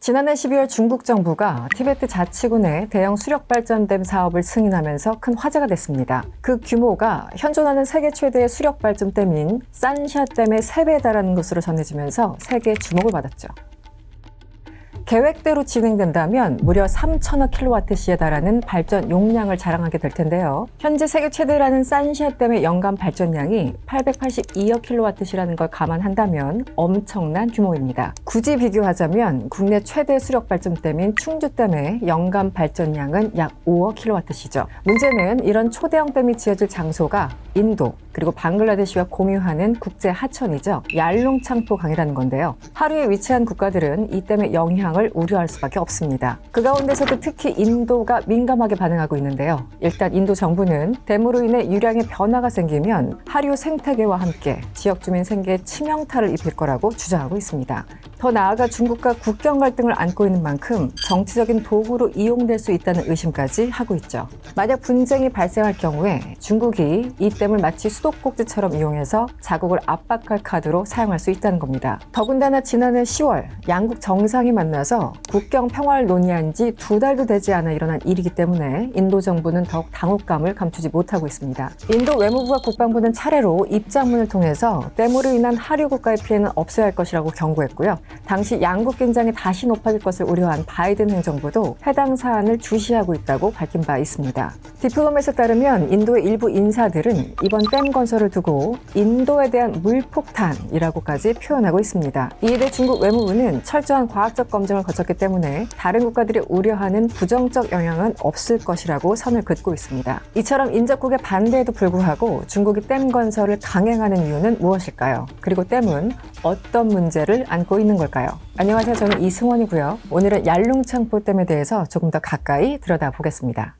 지난해 12월 중국 정부가 티베트 자치군의 대형 수력발전댐 사업을 승인하면서 큰 화제가 됐습니다. 그 규모가 현존하는 세계 최대의 수력발전댐인 산샤댐의 3배에 달하는 것으로 전해지면서 세계의 주목을 받았죠. 계획대로 진행된다면 무려 3천억 킬로와트시에 달하는 발전 용량을 자랑하게 될 텐데요. 현재 세계 최대라는 산샤댐의 연간 발전량이 882억 킬로와트시라는 걸 감안한다면 엄청난 규모입니다. 굳이 비교하자면 국내 최대 수력발전댐인 충주댐의 연간 발전량은 약 5억 킬로와트시죠. 문제는 이런 초대형 댐이 지어질 장소가 인도 그리고 방글라데시와 공유하는 국제 하천이죠. 얄룽창포 강이라는 건데요. 하류에 위치한 국가들은 이 댐의 영향을 우려할 수밖에 없습니다. 그 가운데서도 특히 인도가 민감하게 반응하고 있는데요. 일단 인도 정부는 댐으로 인해 유량의 변화가 생기면 하류 생태계와 함께 지역 주민 생계에 치명타를 입힐 거라고 주장하고 있습니다. 더 나아가 중국과 국경 갈등을 안고 있는 만큼 정치적인 도구로 이용될 수 있다는 의심까지 하고 있죠. 만약 분쟁이 발생할 경우에 중국이 이 댐을 마치 수도꼭지처럼 이용해서 자국을 압박할 카드로 사용할 수 있다는 겁니다. 더군다나 지난해 10월 양국 정상이 만나서 국경 평화를 논의한 지 2달도 되지 않아 일어난 일이기 때문에 인도 정부는 더욱 당혹감을 감추지 못하고 있습니다. 인도 외무부와 국방부는 차례로 입장문을 통해서 댐으로 인한 하류 국가의 피해는 없어야 할 것이라고 경고했고요. 당시 양국 긴장이 다시 높아질 것을 우려한 바이든 행정부도 해당 사안을 주시하고 있다고 밝힌 바 있습니다. 디플로맷에 따르면 인도의 일부 인사들은 이번 댐 건설을 두고 인도에 대한 물폭탄이라고까지 표현하고 있습니다. 이에 대해 중국 외무부는 철저한 과학적 검증을 거쳤기 때문에 다른 국가들이 우려하는 부정적 영향은 없을 것이라고 선을 긋고 있습니다. 이처럼 인접국의 반대에도 불구하고 중국이 댐 건설을 강행하는 이유는 무엇일까요? 그리고 댐은 어떤 문제를 안고 있는 걸까요? 안녕하세요. 저는 이승원이고요. 오늘은 얄룽창포 댐에 대해서 조금 더 가까이 들여다보겠습니다.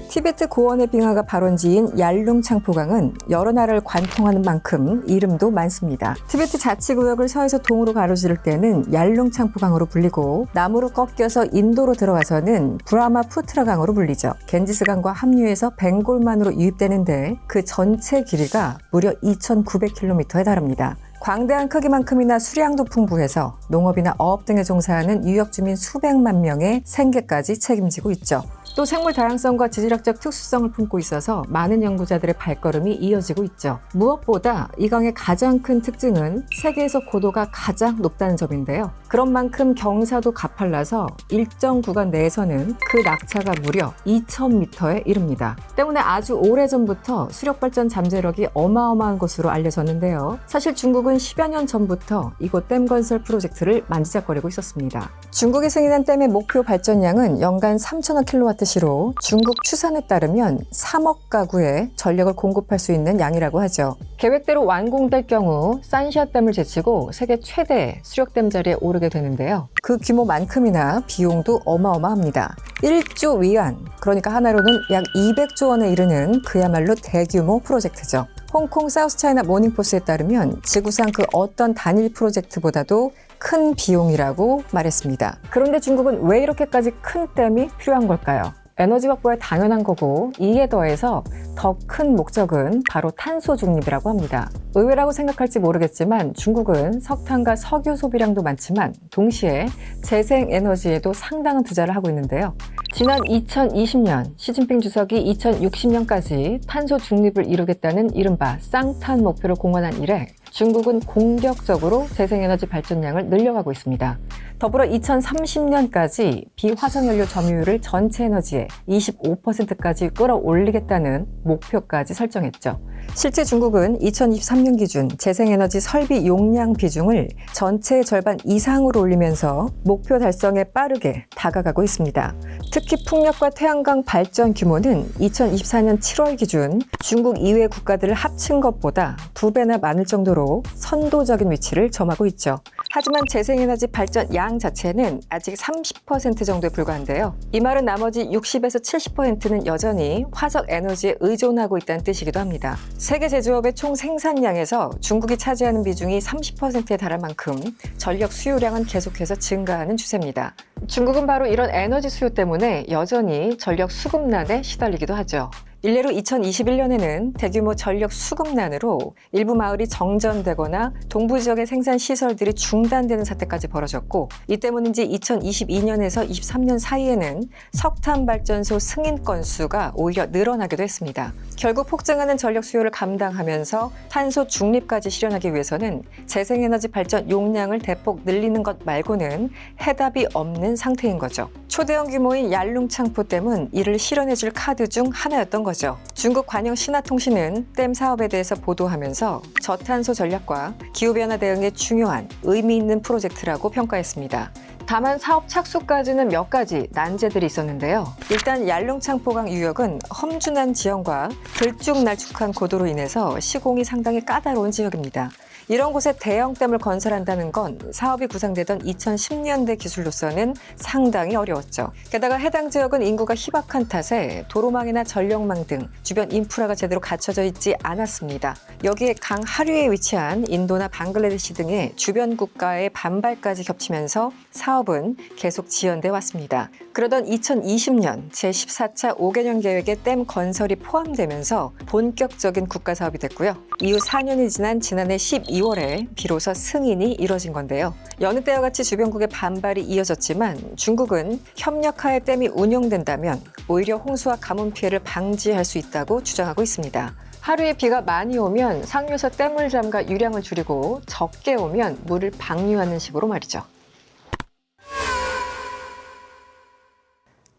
티베트 고원의 빙하가 발원지인 얄룽창포강은 여러 나라를 관통하는 만큼 이름도 많습니다. 티베트 자치구역을 서에서 동으로 가로지를 때는 얄룽창포강으로 불리고 남으로 꺾여서 인도로 들어가서는 브라마푸트라강으로 불리죠. 겐지스강과 합류해서 벵골만으로 유입되는데 그 전체 길이가 무려 2,900km에 달합니다. 광대한 크기만큼이나 수량도 풍부해서 농업이나 어업 등에 종사하는 유역 주민 수백만 명의 생계까지 책임지고 있죠. 또 생물 다양성과 지질학적 특수성을 품고 있어서 많은 연구자들의 발걸음이 이어지고 있죠. 무엇보다 이 강의 가장 큰 특징은 세계에서 고도가 가장 높다는 점인데요. 그런 만큼 경사도 가팔라서 일정 구간 내에서는 그 낙차가 무려 2,000m에 이릅니다. 때문에 아주 오래전부터 수력발전 잠재력이 어마어마한 것으로 알려졌는데요. 사실 중국은 10여 년 전부터 이곳 댐 건설 프로젝트를 만지작거리고 있었습니다. 중국이 승인한 댐의 목표 발전량은 연간 3천억 킬로와트시로 중국 추산에 따르면 3억 가구에 전력을 공급할 수 있는 양이라고 하죠. 계획대로 완공될 경우 산샤댐을 제치고 세계 최대 수력댐 자리에 오르게 되는데요. 그 규모만큼이나 비용도 어마어마합니다. 1조 위안, 그러니까 하나로는 약 200조 원에 이르는 그야말로 대규모 프로젝트죠. 홍콩 사우스차이나 모닝포스트에 따르면 지구상 그 어떤 단일 프로젝트보다도 큰 비용이라고 말했습니다. 그런데 중국은 왜 이렇게까지 큰 댐이 필요한 걸까요? 에너지 확보에 당연한 거고 이에 더해서 더 큰 목적은 바로 탄소 중립이라고 합니다. 의외라고 생각할지 모르겠지만 중국은 석탄과 석유 소비량도 많지만 동시에 재생에너지에도 상당한 투자를 하고 있는데요. 지난 2020년 시진핑 주석이 2060년까지 탄소 중립을 이루겠다는 이른바 쌍탄 목표를 공언한 이래 중국은 공격적으로 재생에너지 발전량을 늘려가고 있습니다. 더불어 2030년까지 비화석연료 점유율을 전체 에너지의 25%까지 끌어올리겠다는 목표까지 설정했죠. 실제 중국은 2023년 기준 재생에너지 설비 용량 비중을 전체의 절반 이상으로 올리면서 목표 달성에 빠르게 다가가고 있습니다. 특히 풍력과 태양광 발전 규모는 2024년 7월 기준 중국 이외 국가들을 합친 것보다 2배나 많을 정도로 선도적인 위치를 점하고 있죠. 하지만 재생에너지 발전 양 자체는 아직 30% 정도에 불과한데요. 이 말은 나머지 60에서 70%는 여전히 화석 에너지에 의존하고 있다는 뜻이기도 합니다. 세계 제조업의 총 생산량에서 중국이 차지하는 비중이 30%에 달할 만큼 전력 수요량은 계속해서 증가하는 추세입니다. 중국은 바로 이런 에너지 수요 때문에 여전히 전력 수급난에 시달리기도 하죠. 일례로 2021년에는 대규모 전력 수급난으로 일부 마을이 정전되거나 동부 지역의 생산 시설들이 중단되는 사태까지 벌어졌고, 이 때문인지 2022년에서 23년 사이에는 석탄 발전소 승인 건수가 오히려 늘어나기도 했습니다. 결국 폭증하는 전력 수요를 감당하면서 탄소 중립까지 실현하기 위해서는 재생에너지 발전 용량을 대폭 늘리는 것 말고는 해답이 없는 상태인 거죠. 초대형 규모인 얄룽창포댐은 이를 실현해줄 카드 중 하나였던 거죠. 중국 관영 신화통신은 댐 사업에 대해서 보도하면서 저탄소 전략과 기후변화 대응에 중요한 의미 있는 프로젝트라고 평가했습니다. 다만 사업 착수까지는 몇 가지 난제들이 있었는데요. 일단 얄룽창포강 유역은 험준한 지형과 들쭉날쭉한 고도로 인해서 시공이 상당히 까다로운 지역입니다. 이런 곳에 대형 댐을 건설한다는 건 사업이 구상되던 2010년대 기술로서는 상당히 어려웠죠. 게다가 해당 지역은 인구가 희박한 탓에 도로망이나 전력망 등 주변 인프라가 제대로 갖춰져 있지 않았습니다. 여기에 강 하류에 위치한 인도나 방글라데시 등의 주변 국가의 반발까지 겹치면서 사업은 계속 지연돼 왔습니다. 그러던 2020년 제14차 5개년 계획에 댐 건설이 포함되면서 본격적인 국가 사업이 됐고요. 이후 4년이 지난 지난해 12월에 비로소 승인이 이뤄진 건데요. 여느 때와 같이 주변국의 반발이 이어졌지만 중국은 협력하에 댐이 운영된다면 오히려 홍수와 가뭄 피해를 방지할 수 있다고 주장하고 있습니다. 하루에 비가 많이 오면 상류에서 댐을 잠가 유량을 줄이고 적게 오면 물을 방류하는 식으로 말이죠.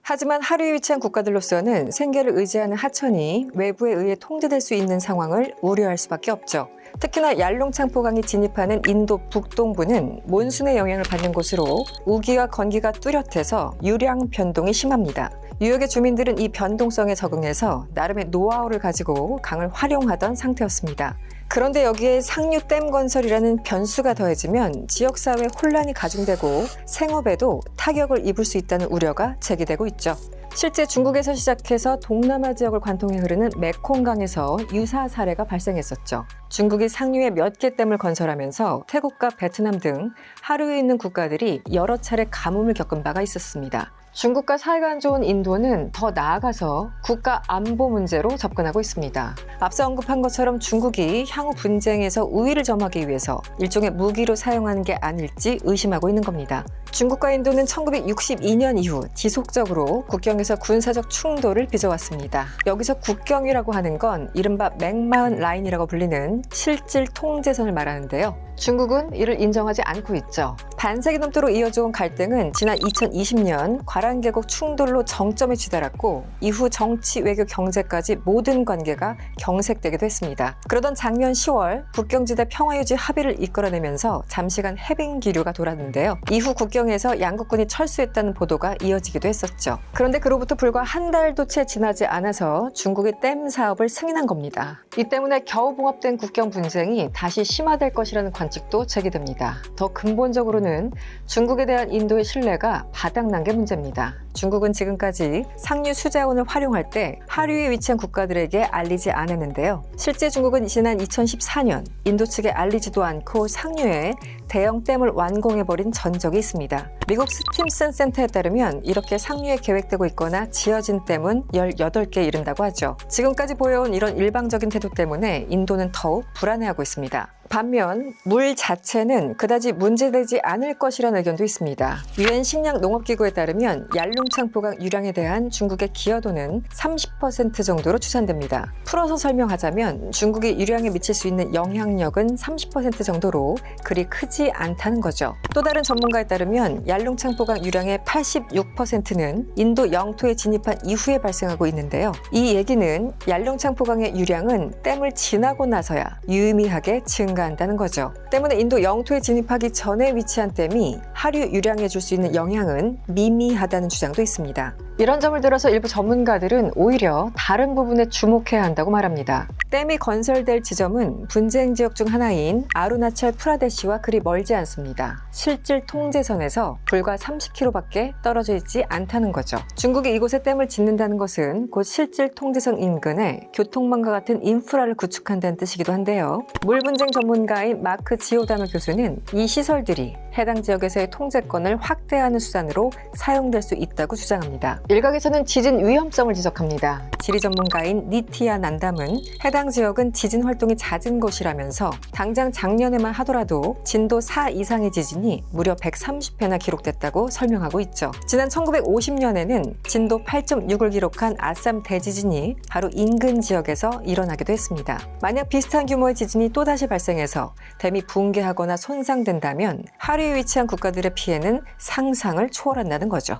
하지만 하류에 위치한 국가들로서는 생계를 의지하는 하천이 외부에 의해 통제될 수 있는 상황을 우려할 수밖에 없죠. 특히나 얄룽창포강이 진입하는 인도 북동부는 몬순의 영향을 받는 곳으로 우기와 건기가 뚜렷해서 유량 변동이 심합니다. 유역의 주민들은 이 변동성에 적응해서 나름의 노하우를 가지고 강을 활용하던 상태였습니다. 그런데 여기에 상류 댐 건설이라는 변수가 더해지면 지역사회 혼란이 가중되고 생업에도 타격을 입을 수 있다는 우려가 제기되고 있죠. 실제 중국에서 시작해서 동남아 지역을 관통해 흐르는 메콩강에서 유사 사례가 발생했었죠. 중국이 상류에 몇 개 댐을 건설하면서 태국과 베트남 등 하류에 있는 국가들이 여러 차례 가뭄을 겪은 바가 있었습니다. 중국과 사이가 안 좋은 인도는 더 나아가서 국가 안보 문제로 접근하고 있습니다. 앞서 언급한 것처럼 중국이 향후 분쟁에서 우위를 점하기 위해서 일종의 무기로 사용하는 게 아닐지 의심하고 있는 겁니다. 중국과 인도는 1962년 이후 지속적으로 국경에서 군사적 충돌을 빚어왔습니다. 여기서 국경이라고 하는 건 이른바 맥마흔 라인이라고 불리는 실질 통제선을 말하는데요. 중국은 이를 인정하지 않고 있죠. 반세기 넘도록 이어져온 갈등은 지난 2020년 과란계곡 충돌로 정점에 치달았고 이후 정치, 외교, 경제까지 모든 관계가 경색되기도 했습니다. 그러던 작년 10월 국경지대 평화유지 합의를 이끌어내면서 잠시간 해빙 기류가 돌았는데요. 이후 국경에서 양국군이 철수했다는 보도가 이어지기도 했었죠. 그런데 그로부터 불과 한 달도 채 지나지 않아서 중국이 댐 사업을 승인한 겁니다. 이 때문에 겨우 봉합된 국경 분쟁이 다시 심화될 것이라는 관측도 제기됩니다. 더 근본적으로는 중국에 대한 인도의 신뢰가 바닥난 게 문제입니다. 중국은 지금까지 상류 수자원을 활용할 때 하류에 위치한 국가들에게 알리지 않았는데요. 실제 중국은 지난 2014년 인도 측에 알리지도 않고 상류에 대형 댐을 완공해버린 전적이 있습니다. 미국 스팀슨 센터에 따르면 이렇게 상류에 계획되고 있거나 지어진 댐은 18개에 이른다고 하죠. 지금까지 보여온 이런 일방적인 태도 때문에 인도는 더욱 불안해하고 있습니다. 반면 물 자체는 그다지 문제되지 않을 것이라는 의견도 있습니다. 유엔 식량농업기구에 따르면 얄룽창포강 유량에 대한 중국의 기여도는 30% 정도로 추산됩니다. 풀어서 설명하자면 중국이 유량에 미칠 수 있는 영향력은 30% 정도로 그리 크지 않다는 거죠. 또 다른 전문가에 따르면 얄룽창포강 유량의 86%는 인도 영토에 진입한 이후에 발생하고 있는데요. 이 얘기는 얄룽창포강의 유량은 댐을 지나고 나서야 유의미하게 증가한다는 거죠. 때문에 인도 영토에 진입하기 전에 위치한 댐이 하류 유량에 줄 수 있는 영향은 미미하다는 주장도 있습니다. 이런 점을 들어서 일부 전문가들은 오히려 다른 부분에 주목해야 한다고 말합니다. 댐이 건설될 지점은 분쟁 지역 중 하나인 아루나철 프라데시와 그리 멀지 않습니다. 실질 통제선에서 불과 30km밖에 떨어져 있지 않다는 거죠. 중국이 이곳에 댐을 짓는다는 것은 곧 실질 통제선 인근에 교통망과 같은 인프라를 구축한다는 뜻이기도 한데요. 물 분쟁 전문 전문가인 마크 지오다노 교수는 이 시설들이 해당 지역에서의 통제권을 확대하는 수단으로 사용될 수 있다고 주장합니다. 일각에서는 지진 위험성을 지적합니다. 지리 전문가인 니티아 난담은 해당 지역은 지진 활동이 잦은 곳이라면서 당장 작년에만 하더라도 진도 4 이상의 지진이 무려 130회나 기록됐다고 설명하고 있죠. 지난 1950년에는 진도 8.6을 기록한 아쌈 대지진이 바로 인근 지역에서 일어나기도 했습니다. 만약 비슷한 규모의 지진이 또다시 발생해서 댐이 붕괴하거나 손상된다면 하류에 위치한 국가들의 피해는 상상을 초월한다는 거죠.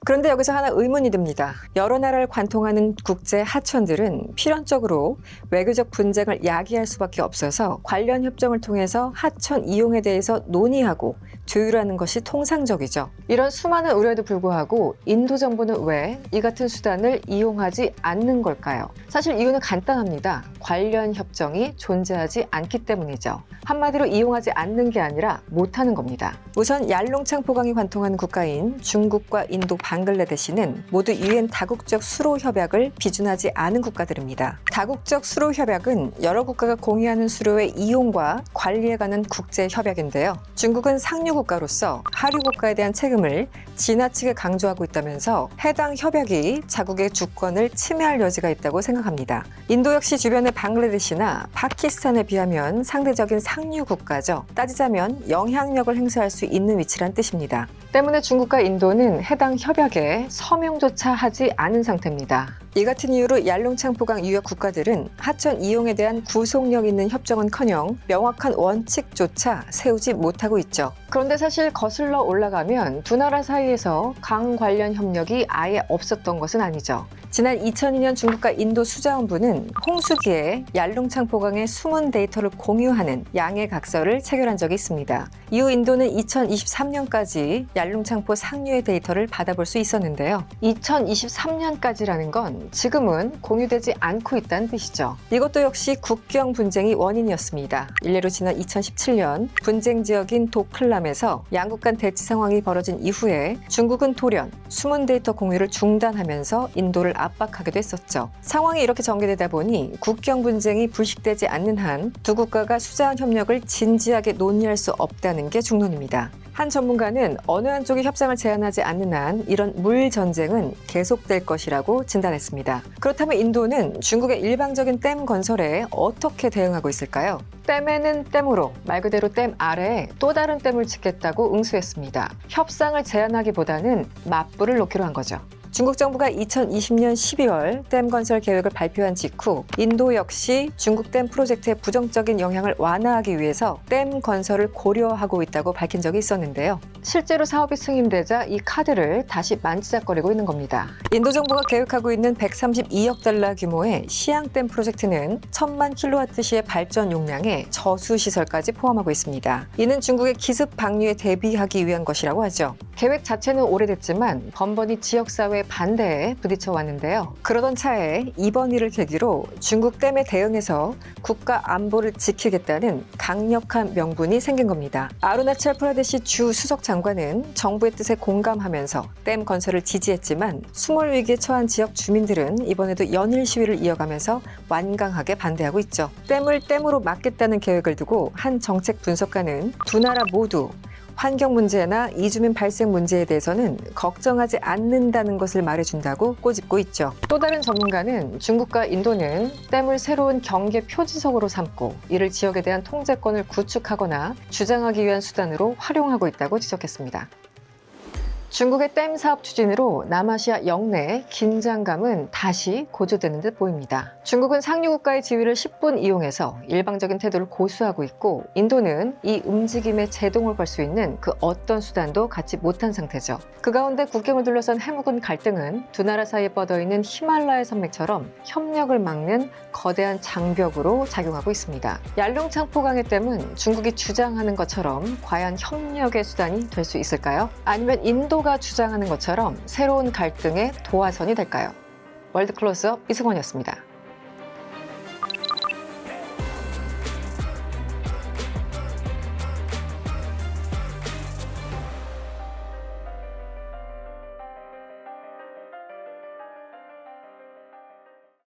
그런데 여기서 하나 의문이 듭니다. 여러 나라를 관통하는 국제 하천들은 필연적으로 외교적 분쟁을 야기할 수밖에 없어서 관련 협정을 통해서 하천 이용에 대해서 논의하고 조율하는 것이 통상적이죠. 이런 수많은 우려에도 불구하고 인도 정부는 왜 이 같은 수단을 이용하지 않는 걸까요? 사실 이유는 간단합니다. 관련 협정이 존재하지 않기 때문이죠. 한마디로 이용하지 않는 게 아니라 못하는 겁니다. 우선 얄롱창포강이 관통하는 국가인 중국과 인도, 방글라데시는 모두 UN 다국적 수로 협약을 비준하지 않은 국가들입니다. 다국적 수로 협약은 여러 국가가 공유하는 수로의 이용과 관리에 관한 국제 협약인데요. 중국은 상류 국가로서 하류 국가에 대한 책임을 지나치게 강조하고 있다면서 해당 협약이 자국의 주권을 침해할 여지가 있다고 생각합니다. 인도 역시 주변의 방글라데시나 파키스탄에 비하면 상대적인 상류 국가죠. 따지자면 영향력을 행사할 수 있는 위치란 뜻입니다. 때문에 중국과 인도는 해당 협약에 서명조차 하지 않은 상태입니다. 이 같은 이유로 얄롱창포강 유역 국가들은 하천 이용에 대한 구속력 있는 협정은커녕 명확한 원칙조차 세우지 못하고 있죠. 그런데 사실 거슬러 올라가면 두 나라 사이에서 강 관련 협력이 아예 없었던 것은 아니죠. 지난 2002년 중국과 인도 수자원부는 홍수기에 얄롱창포강의 숨은 데이터를 공유하는 양해 각서를 체결한 적이 있습니다. 이후 인도는 2023년까지 얄롱창포 상류의 데이터를 받아볼 수 있었는데요. 2023년까지라는 건 지금은 공유되지 않고 있다는 뜻이죠. 이것도 역시 국경 분쟁이 원인이었습니다. 일례로 지난 2017년 분쟁 지역인 도클람에서 양국 간 대치 상황이 벌어진 이후에 중국은 돌연 숨은 데이터 공유를 중단하면서 인도를 압박하기도 했었죠. 상황이 이렇게 전개되다 보니 국경 분쟁이 불식되지 않는 한 두 국가가 수자원 협력을 진지하게 논의할 수 없다는 게 중론입니다. 한 전문가는 어느 한쪽이 협상을 제안하지 않는 한 이런 물 전쟁은 계속될 것이라고 진단했습니다. 그렇다면 인도는 중국의 일방적인 댐 건설에 어떻게 대응하고 있을까요? 댐에는 댐으로 말 그대로 댐 아래에 또 다른 댐을 짓겠다고 응수했습니다. 협상을 제안하기보다는 맞불을 놓기로 한 거죠. 중국 정부가 2020년 12월 댐 건설 계획을 발표한 직후 인도 역시 중국 댐 프로젝트의 부정적인 영향을 완화하기 위해서 댐 건설을 고려하고 있다고 밝힌 적이 있었는데요. 실제로 사업이 승인되자 이 카드를 다시 만지작거리고 있는 겁니다. 인도 정부가 계획하고 있는 132억 달러 규모의 시앙댐 프로젝트는 1000만 킬로와트시의 발전 용량에 저수시설까지 포함하고 있습니다. 이는 중국의 기습 방류에 대비하기 위한 것이라고 하죠. 계획 자체는 오래됐지만 번번이 지역사회 반대에 부딪혀 왔는데요. 그러던 차에 이번 일을 계기로 중국 댐에 대응해서 국가 안보를 지키겠다는 강력한 명분이 생긴 겁니다. 아루나찰 프라데시 주 수석 장관은 정부의 뜻에 공감하면서 댐 건설을 지지했지만 수몰 위기에 처한 지역 주민들은 이번에도 연일 시위를 이어가면서 완강하게 반대하고 있죠. 댐을 댐으로 막겠다는 계획을 두고 한 정책 분석가는 두 나라 모두 환경 문제나 이주민 발생 문제에 대해서는 걱정하지 않는다는 것을 말해준다고 꼬집고 있죠. 또 다른 전문가는 중국과 인도는 댐을 새로운 경계 표지석으로 삼고 이를 지역에 대한 통제권을 구축하거나 주장하기 위한 수단으로 활용하고 있다고 지적했습니다. 중국의 댐 사업 추진으로 남아시아 영내의 긴장감은 다시 고조되는 듯 보입니다. 중국은 상류 국가의 지위를 10분 이용해서 일방적인 태도를 고수하고 있고 인도는 이 움직임에 제동을 걸 수 있는 그 어떤 수단도 갖지 못한 상태죠. 그 가운데 국경을 둘러싼 해묵은 갈등은 두 나라 사이에 뻗어있는 히말라야 산맥처럼 협력을 막는 거대한 장벽으로 작용하고 있습니다. 얄롱창포강의 댐은 중국이 주장하는 것처럼 과연 협력의 수단이 될 수 있을까요? 아니면 인도가 주장하는 것처럼 새로운 갈등의 도화선이 될까요? 월드 클로즈업 이승원이었습니다.